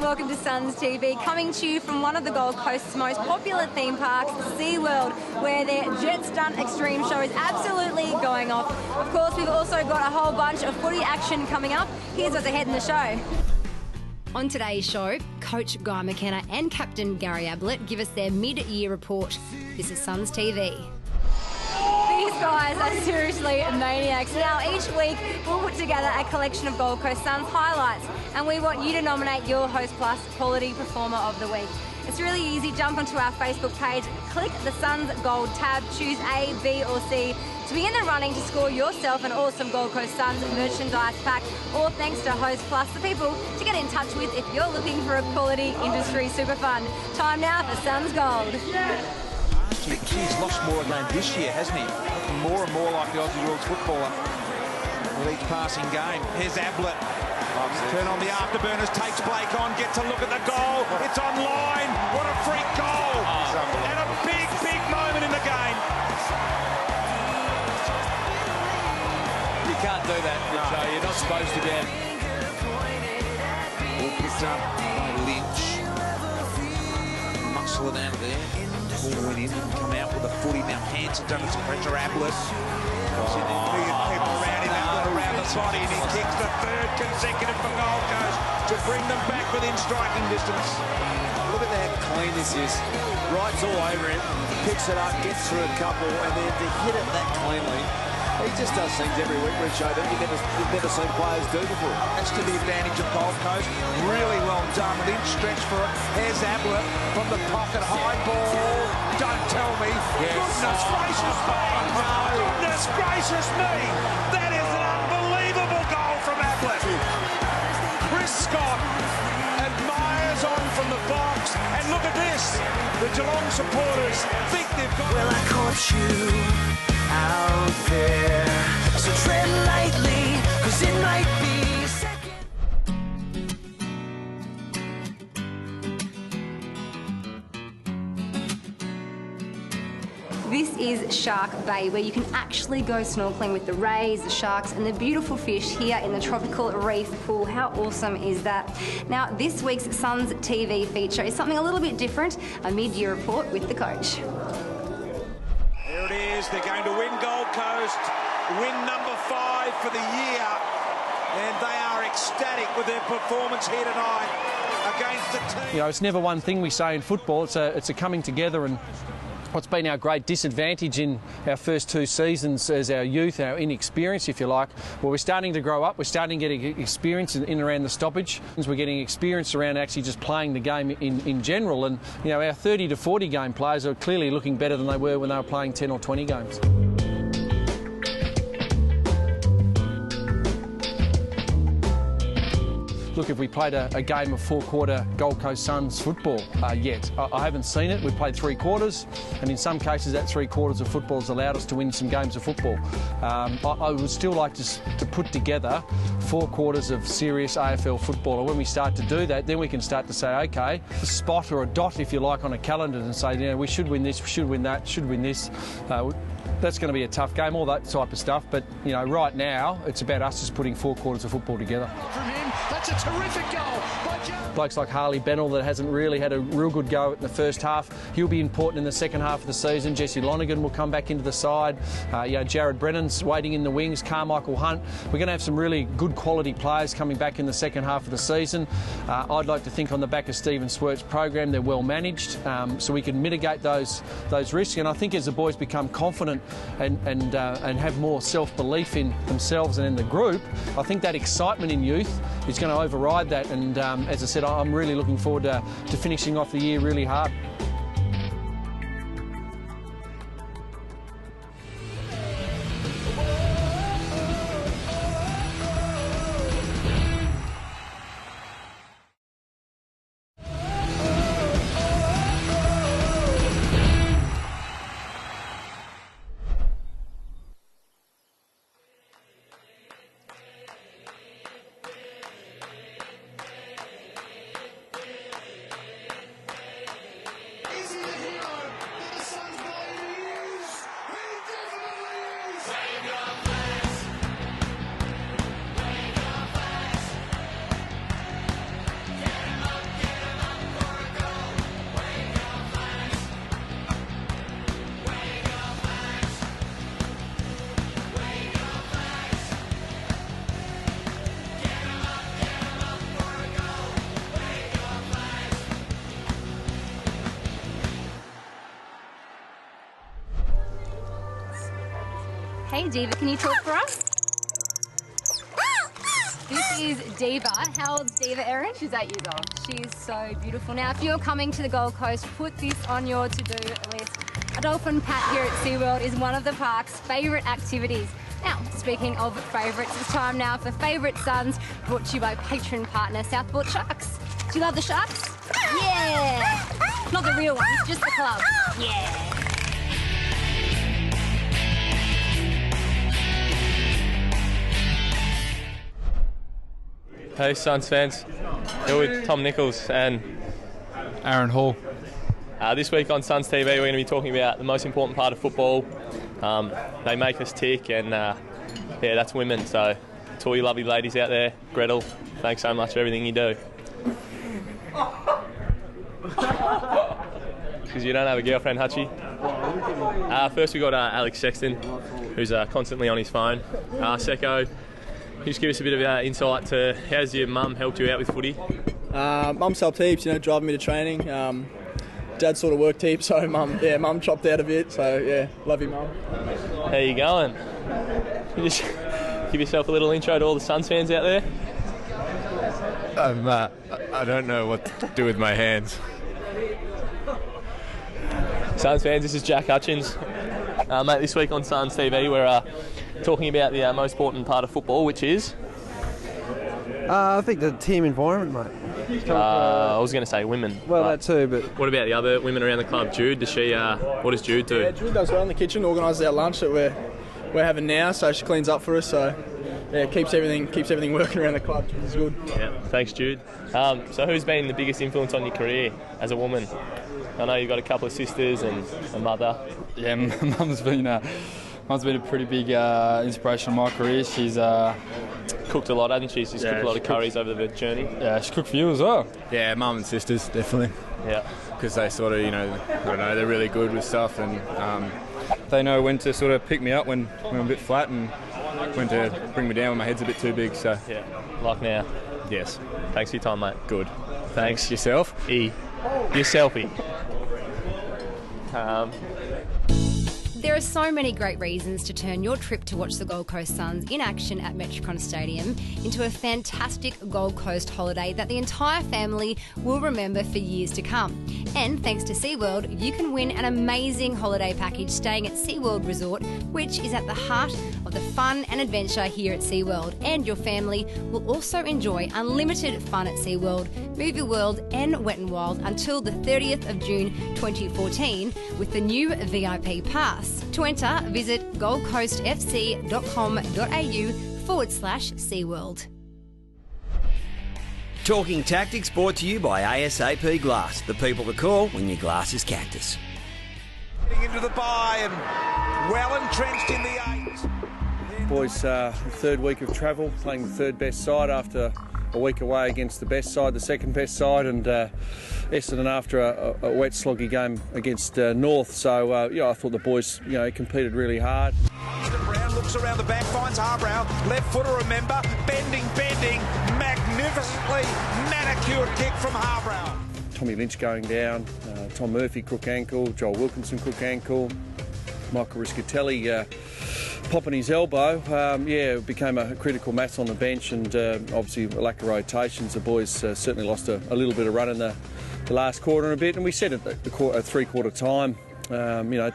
welcome to Suns TV, coming to you from one of the Gold Coast's most popular theme parks, SeaWorld, where their Jet Stunt Extreme show is absolutely going off. Of course, we've also got a whole bunch of footy action coming up. Here's what's ahead in the show. On today's show, Coach Guy Mckenna and Captain Gary Ablett give us their mid-year report. This is Suns TV. These guys are seriously maniacs. Now, each week we'll put together a collection of Gold Coast Suns highlights, and we want you to nominate your Host Plus Quality Performer of the Week. It's really easy. Jump onto our Facebook page, click the Suns Gold tab, choose A, B or C to be in the running to score yourself an awesome Gold Coast Suns merchandise pack, all thanks to Host Plus, the people to get in touch with if you're looking for a quality industry super fun. Time now for Suns Gold. He's lost more again this year, hasn't he? More and more like the Aussie Rules footballer with each passing game. Here's Ablett. Turn on the afterburners, takes Blake on, gets a look at the goal. It's online. What a freak goal. And a big, big moment in the game. You can't do that, Richo. You're not supposed to be. Ball picked up by Lynch. Muscle it out of there. Ball went in and come out with a footy. Now Hansen's under some pressure. Ablett. People around him. Ablett around the body, and he kicks the third consecutive for Gold Coast to bring them back within striking distance. Look at how clean this is. Wrights all over him, picks it up, gets through a couple, and then to hit it that cleanly. He just does things every week, Richo, that you've never seen players do before. That's to the advantage of Gold Coast. Really well done. Lynch stretched for it. Here's Ablett from the pocket. High ball. Don't tell me. Yes. Goodness gracious me. No. Goodness gracious me. That is an unbelievable goal from Ablett. Chris Scott admires on from the box. And look at this. The Geelong supporters think they've got... Well, I caught you out there, so tread lightly, cause it might be a second. This is Shark Bay, where you can actually go snorkeling with the rays, the sharks and the beautiful fish here in the tropical reef pool. How awesome is that? Now, this week's Suns TV feature is something a little bit different, a mid-year report with the coach. There it is. They're going to win Gold Coast, win number 5 for the year, and they are ecstatic with their performance here tonight against the team. You know, it's never one thing we say in football. It's a coming together, and what's been our great disadvantage in our first 2 seasons as our youth, our inexperience, if you like. Well, we're starting to grow up. We're starting to get experience in and around the stoppage. We're getting experience around actually just playing the game in general. And, you know, our 30 to 40 game players are clearly looking better than they were when they were playing 10 or 20 games. Look, if we played a game of 4-quarter Gold Coast Suns football yet. I haven't seen it. We've played 3 quarters, and in some cases that 3 quarters of football has allowed us to win some games of football. I would still like to put together 4 quarters of serious AFL football, and when we start to do that, then we can start to say, okay, a spot or a dot, if you like, on a calendar and say, you know, we should win this, we should win that, should win this. That's going to be a tough game, all that type of stuff. But, you know, right now, it's about us just putting 4 quarters of football together. From him, that's a terrific goal by Joe. Blokes like Harley Bennell that hasn't really had a real good go in the first half. He'll be important in the second half of the season. Jesse Lonergan will come back into the side. You know, Jared Brennan's waiting in the wings. Carmichael Hunt. We're going to have some really good quality players coming back in the second half of the season. I'd like to think on the back of Stephen Swert's program, they're well managed, so we can mitigate those risks. And I think as the boys become confident and have more self-belief in themselves and in the group, I think that excitement in youth is going to override that. And as I said, I'm really looking forward to finishing off the year really hard. Hey Diva, can you talk for us? This is Diva. How old's Diva, Erin? She's 8 years old. She's so beautiful. Now, if you're coming to the Gold Coast, put this on your to-do list. A dolphin pat here at SeaWorld is one of the park's favourite activities. Now, speaking of favourites, it's time now for Favourite Sons, brought to you by patron partner Southport Sharks. Do you love the Sharks? Yeah! Not the real ones, just the club. Yeah! Hey Suns fans, here with Tom Nichols and Aaron Hall. This week on Suns TV we're going to be talking about the most important part of football. They make us tick and yeah, that's women. So to all you lovely ladies out there, Gretel, thanks so much for everything you do. Because you don't have a girlfriend, Hutchie. First we got Alex Sexton, who's constantly on his phone. Secco, just give us a bit of insight to how's your mum helped you out with footy? Mum's helped heaps, driving me to training. Dad sort of worked heaps, so mum chopped out a bit. So yeah, love you, mum. How you going? Can you just give yourself a little intro to all the Suns fans out there? I don't know what to do with my hands. Suns fans, this is Jack Hutchins. Mate, this week on Suns TV we're talking about the most important part of football, which is? I think the team environment, mate. I was going to say women. Well, that too, but... What about the other women around the club? Jude, does she? What does Jude do? Yeah, Jude does well in the kitchen, organises our lunch that we're having now, so she cleans up for us, so yeah, keeps everything working around the club, which is good. Yeah, thanks Jude. So who's been the biggest influence on your career as a woman? I know you've got a couple of sisters and a mother. Yeah, mum's been a pretty big inspiration in my career. She's cooked a lot, hasn't she? She's cooked a lot of curries over the journey. Yeah, she's cooked for you as well. Yeah, mum and sisters, definitely. Yeah. Because they sort of, I don't know, they're really good with stuff, and they know when to sort of pick me up when I'm a bit flat and when to bring me down when my head's a bit too big. So yeah, like now. Yes. Thanks for your time, mate. Good. Thanks. Yourself? Your selfie. There are so many great reasons to turn your trip to watch the Gold Coast Suns in action at Mckenna Stadium into a fantastic Gold Coast holiday that the entire family will remember for years to come. And thanks to SeaWorld, you can win an amazing holiday package staying at SeaWorld Resort, which is at the heart of the fun and adventure here at SeaWorld. And your family will also enjoy unlimited fun at SeaWorld, Movie World and Wet n Wild until the 30th of June 2014 with the new VIP Pass. To enter, visit goldcoastfc.com.au/SeaWorld. Talking Tactics brought to you by ASAP Glass, the people to call when your glass is cactus. Getting into the bye and well entrenched in the 8. Boys, the third week of travel, playing the third best side after a week away against the best side, the second best side, and Essendon after a wet sloggy game against North. So yeah, I thought the boys competed really hard. Brown looks around the back, finds Harbrow, left footer, remember, bending, magnificently manicured kick from Harbrow. Tommy Lynch going down, Tom Murphy crook ankle, Joel Wilkinson crook ankle, Michael Riscatelli popping his elbow. It became a critical mass on the bench, and obviously a lack of rotations. The boys certainly lost a little bit of run in the last quarter and a bit, and we said at the three-quarter time,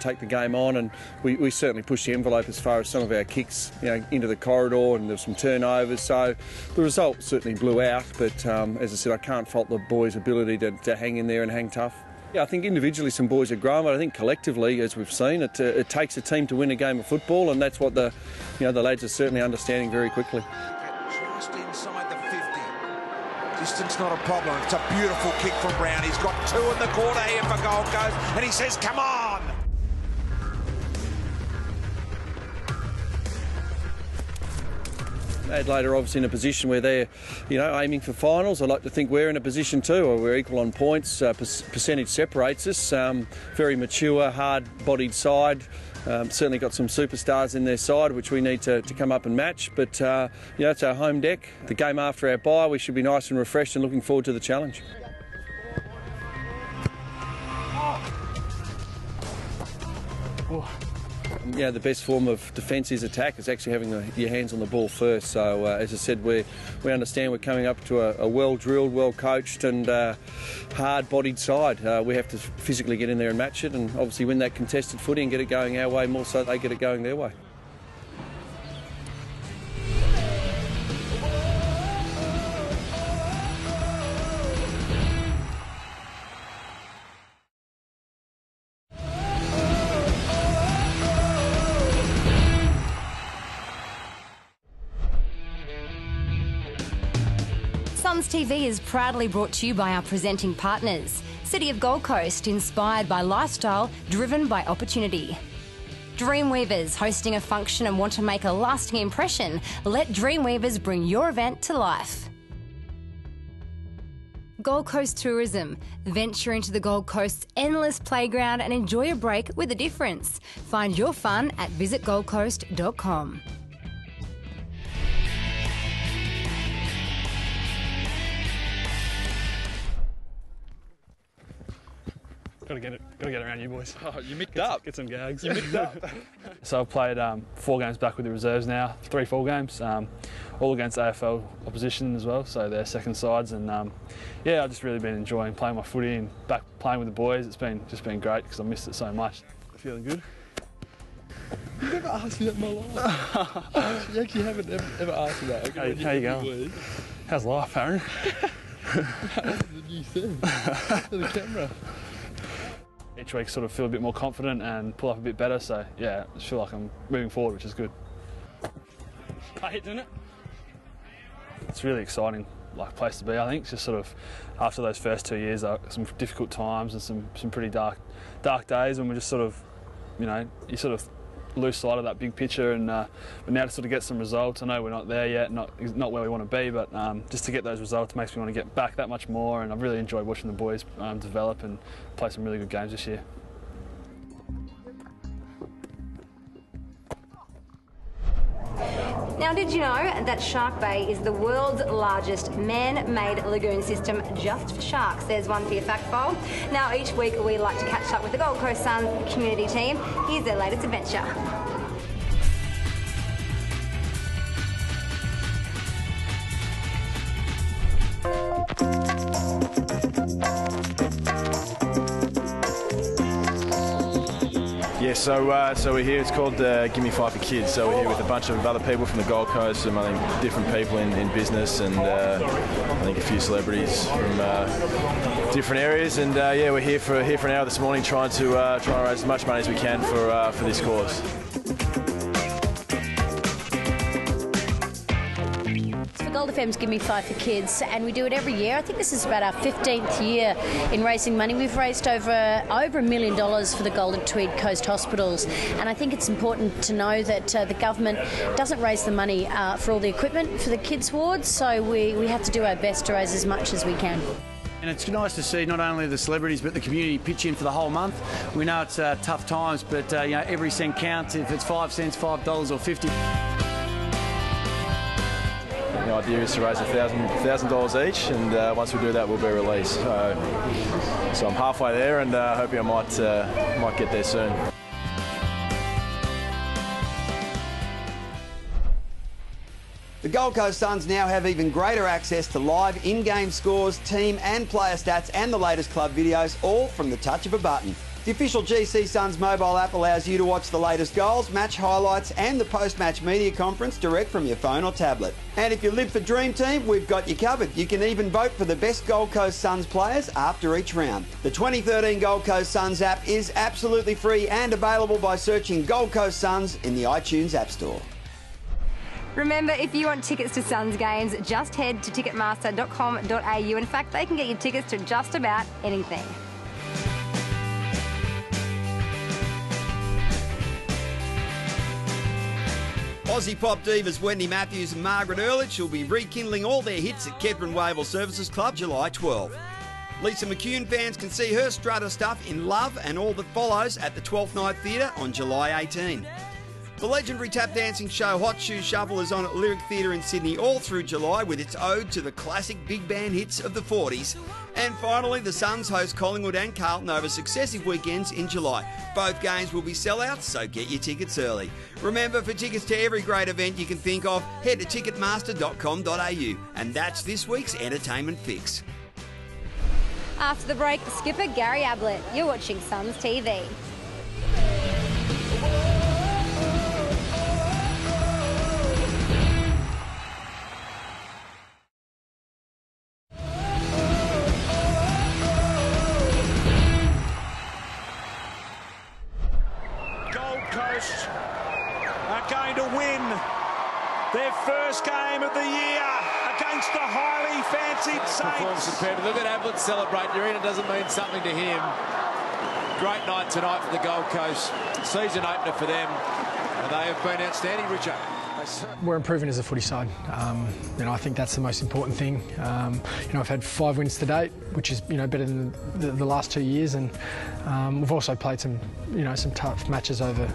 take the game on, and we certainly pushed the envelope as far as some of our kicks, into the corridor, and there were some turnovers. So the result certainly blew out, but as I said, I can't fault the boys' ability to hang in there and hang tough. Yeah, I think individually some boys are growing, but I think collectively, as we've seen, it takes a team to win a game of football, and that's what the lads are certainly understanding very quickly. Just inside the 50. Distance not a problem. It's a beautiful kick from Brown. He's got 2 in the quarter here for Gold Coast, and he says, come on! Adelaide are obviously in a position where they're, aiming for finals. I'd like to think we're in a position too, where we're equal on points. Percentage separates us. Very mature, hard-bodied side. Certainly got some superstars in their side, which we need to come up and match. But, it's our home deck. The game after our bye, we should be nice and refreshed and looking forward to the challenge. the best form of defence is attack. It's actually having your hands on the ball first. So, as I said, we understand we're coming up to a well-drilled, well-coached and hard-bodied side. We have to physically get in there and match it and obviously win that contested footy and get it going our way more so they get it going their way. Suns TV is proudly brought to you by our presenting partners. City of Gold Coast, inspired by lifestyle, driven by opportunity. Dreamweavers, hosting a function and want to make a lasting impression? Let Dreamweavers bring your event to life. Gold Coast Tourism. Venture into the Gold Coast's endless playground and enjoy a break with a difference. Find your fun at visitgoldcoast.com. Gotta get around you boys. Oh, you micked up. Get some gags. You micked up. So I've played 4 games back with the reserves now, 3 full games, all against AFL opposition as well, so they're second sides, and yeah, I've just really been enjoying playing my footy and back playing with the boys. It's just been great because I missed it so much. Feeling good? You never asked me that in my life. You actually haven't ever asked me that. How you going? How's life, Aaron? That's the new thing. To the camera. Each week sort of feel a bit more confident and pull up a bit better, so yeah, I feel like I'm moving forward, which is good. I hit, didn't it? It's really exciting, place to be. I think just sort of after those first 2 years, some difficult times and some pretty dark days, when we just sort of, you sort of lose sight of that big picture, and but now to sort of get some results. I know we're not there yet, not where we want to be, but just to get those results makes me want to get back that much more, and I've really enjoyed watching the boys develop and play some really good games this year. Now, did you know that Shark Bay is the world's largest man-made lagoon system just for sharks? There's one for your fact file. Now, each week we like to catch up with the Gold Coast Suns community team. Here's their latest adventure. Yeah, so we're here. It's called Gimme 5 for Kids. So we're here with a bunch of other people from the Gold Coast, and I think different people in business, and I think a few celebrities from different areas. And yeah, we're here for an hour this morning, trying to raise as much money as we can for this cause. Gold FM's Gimme 5 for Kids, and we do it every year. I think this is about our 15th year in raising money. We've raised over $1 million for the Golden Tweed Coast hospitals, and I think it's important to know that the government doesn't raise the money for all the equipment for the kids' wards, so we have to do our best to raise as much as we can. And it's nice to see not only the celebrities but the community pitch in for the whole month. We know it's tough times, but every cent counts. If it's 5 cents, $5 or 50. The idea is to raise $1,000 each, and once we do that, we'll be released. So I'm halfway there, and hoping I might get there soon. The Gold Coast Suns now have even greater access to live in-game scores, team and player stats, and the latest club videos, all from the touch of a button. The official GC Suns mobile app allows you to watch the latest goals, match highlights and the post-match media conference direct from your phone or tablet. And if you live for Dream Team, we've got you covered. You can even vote for the best Gold Coast Suns players after each round. The 2013 Gold Coast Suns app is absolutely free and available by searching Gold Coast Suns in the iTunes App Store. Remember, if you want tickets to Suns games, just head to ticketmaster.com.au. In fact, they can get you tickets to just about anything. Aussie pop divas Wendy Matthews and Margaret Ehrlich will be rekindling all their hits at Kedron Wavell Services Club July 12. Lisa McCune fans can see her strata stuff in Love and All That Follows at the 12th Night Theatre on July 18. The legendary tap dancing show Hot Shoe Shuffle is on at Lyric Theatre in Sydney all through July with its ode to the classic big band hits of the 40s. And finally, the Suns host Collingwood and Carlton over successive weekends in July. Both games will be sellouts, so get your tickets early. Remember, for tickets to every great event you can think of, head to ticketmaster.com.au. And that's this week's entertainment fix. After the break, skipper Gary Ablett. You're watching Suns TV. Are going to win their first game of the year against the highly fancied Saints. Superb. Look at Ablett celebrate. The arena doesn't mean something to him. Great night tonight for the Gold Coast. Season opener for them. And they have been outstanding, Richard. We're improving as a footy side. I think that's the most important thing. I've had 5 wins to date, which is better than the last 2 years, and we've also played some tough matches over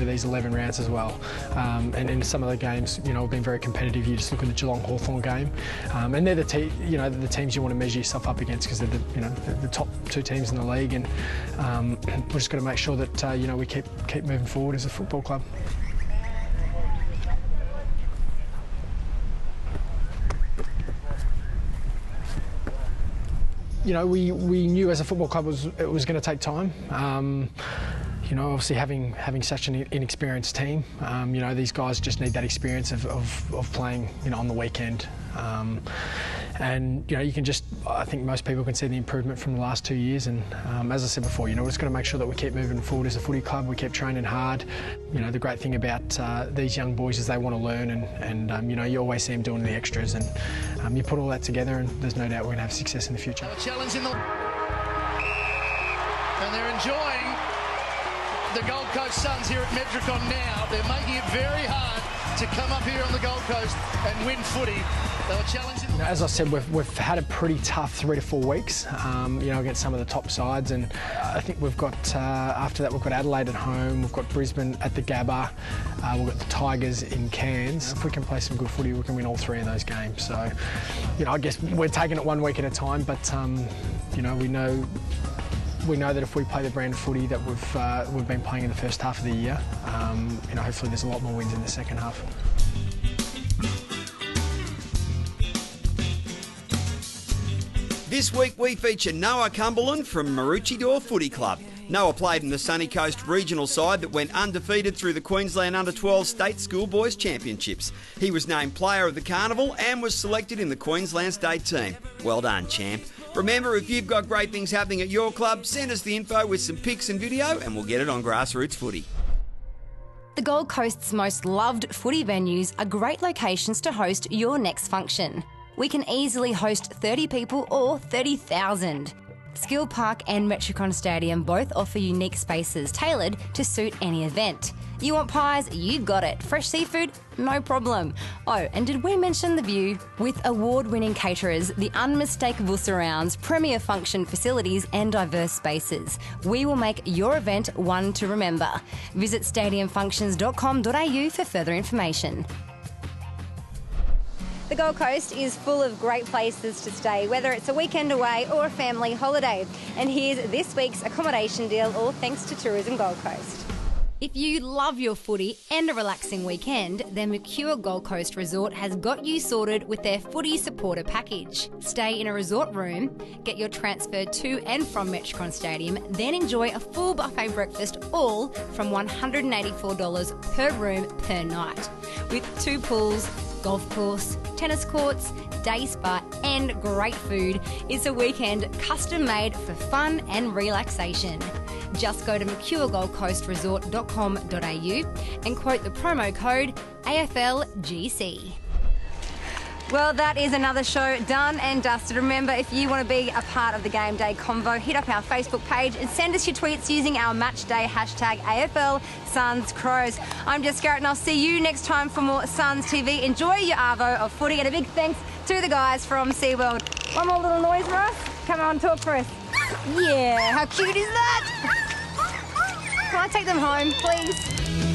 these 11 rounds as well. And in some of the games, we've been very competitive. You just look at the Geelong-Hawthorn game, and they're the teams you want to measure yourself up against because they're the top 2 teams in the league, and we're just got to make sure that we keep moving forward as a football club. We knew as a football club it was going to take time. Obviously having such an inexperienced team, these guys just need that experience of playing, on the weekend. And you can I think most people can see the improvement from the last 2 years. And as I said before, we're just going to make sure that we keep moving forward as a footy club. We keep training hard. The great thing about these young boys is they want to learn, and you always see them doing the extras, and you put all that together, and there's no doubt we're going to have success in the future. Challenge in the... And they're enjoying the Gold Coast Suns here at Metricon now. They're making it very hard to come up here on the Gold Coast and win footy. They were challenging. As I said, we've had a pretty tough 3 to 4 weeks, against some of the top sides, and I think we've got after that we've got Adelaide at home, we've got Brisbane at the Gabba, we've got the Tigers in Cairns. If we can play some good footy, we can win all 3 of those games. So, I guess we're taking it 1 week at a time, but we know that if we play the brand of footy that we've been playing in the first half of the year, hopefully there's a lot more wins in the second half. This week we feature Noah Cumberland from Maroochydore Footy Club. Noah played in the Sunny Coast regional side that went undefeated through the Queensland Under-12 State Schoolboys Championships. He was named Player of the Carnival and was selected in the Queensland State team. Well done, champ. Remember, if you've got great things happening at your club, send us the info with some pics and video and we'll get it on Grassroots Footy. The Gold Coast's most loved footy venues are great locations to host your next function. We can easily host 30 people or 30,000. Skill Park and Metricon Stadium both offer unique spaces tailored to suit any event. You want pies? You got it. Fresh seafood? No problem. Oh, and did we mention the view? With award-winning caterers, the unmistakable surrounds, premier function facilities and diverse spaces, we will make your event one to remember. Visit stadiumfunctions.com.au for further information. The Gold Coast is full of great places to stay, whether it's a weekend away or a family holiday. And here's this week's accommodation deal, all thanks to Tourism Gold Coast. If you love your footy and a relaxing weekend, then Mckenna Gold Coast Resort has got you sorted with their Footy Supporter Package. Stay in a resort room, get your transfer to and from Metricon Stadium, then enjoy a full buffet breakfast, all from $184 per room per night. With 2 pools, golf course, tennis courts, day spa and great food, it's a weekend custom made for fun and relaxation. Just go to McKennaGoldCoastResort.com.au and quote the promo code AFLGC. Well, that is another show done and dusted. Remember, if you want to be a part of the Game Day convo, hit up our Facebook page and send us your tweets using our matchday hashtag AFL Suns Crows. I'm Jess Garrett and I'll see you next time for more Suns TV. Enjoy your arvo of footy and a big thanks to the guys from SeaWorld. One more little noise, Ross. Come on, talk for us. Yeah, how cute is that? Can I take them home, please?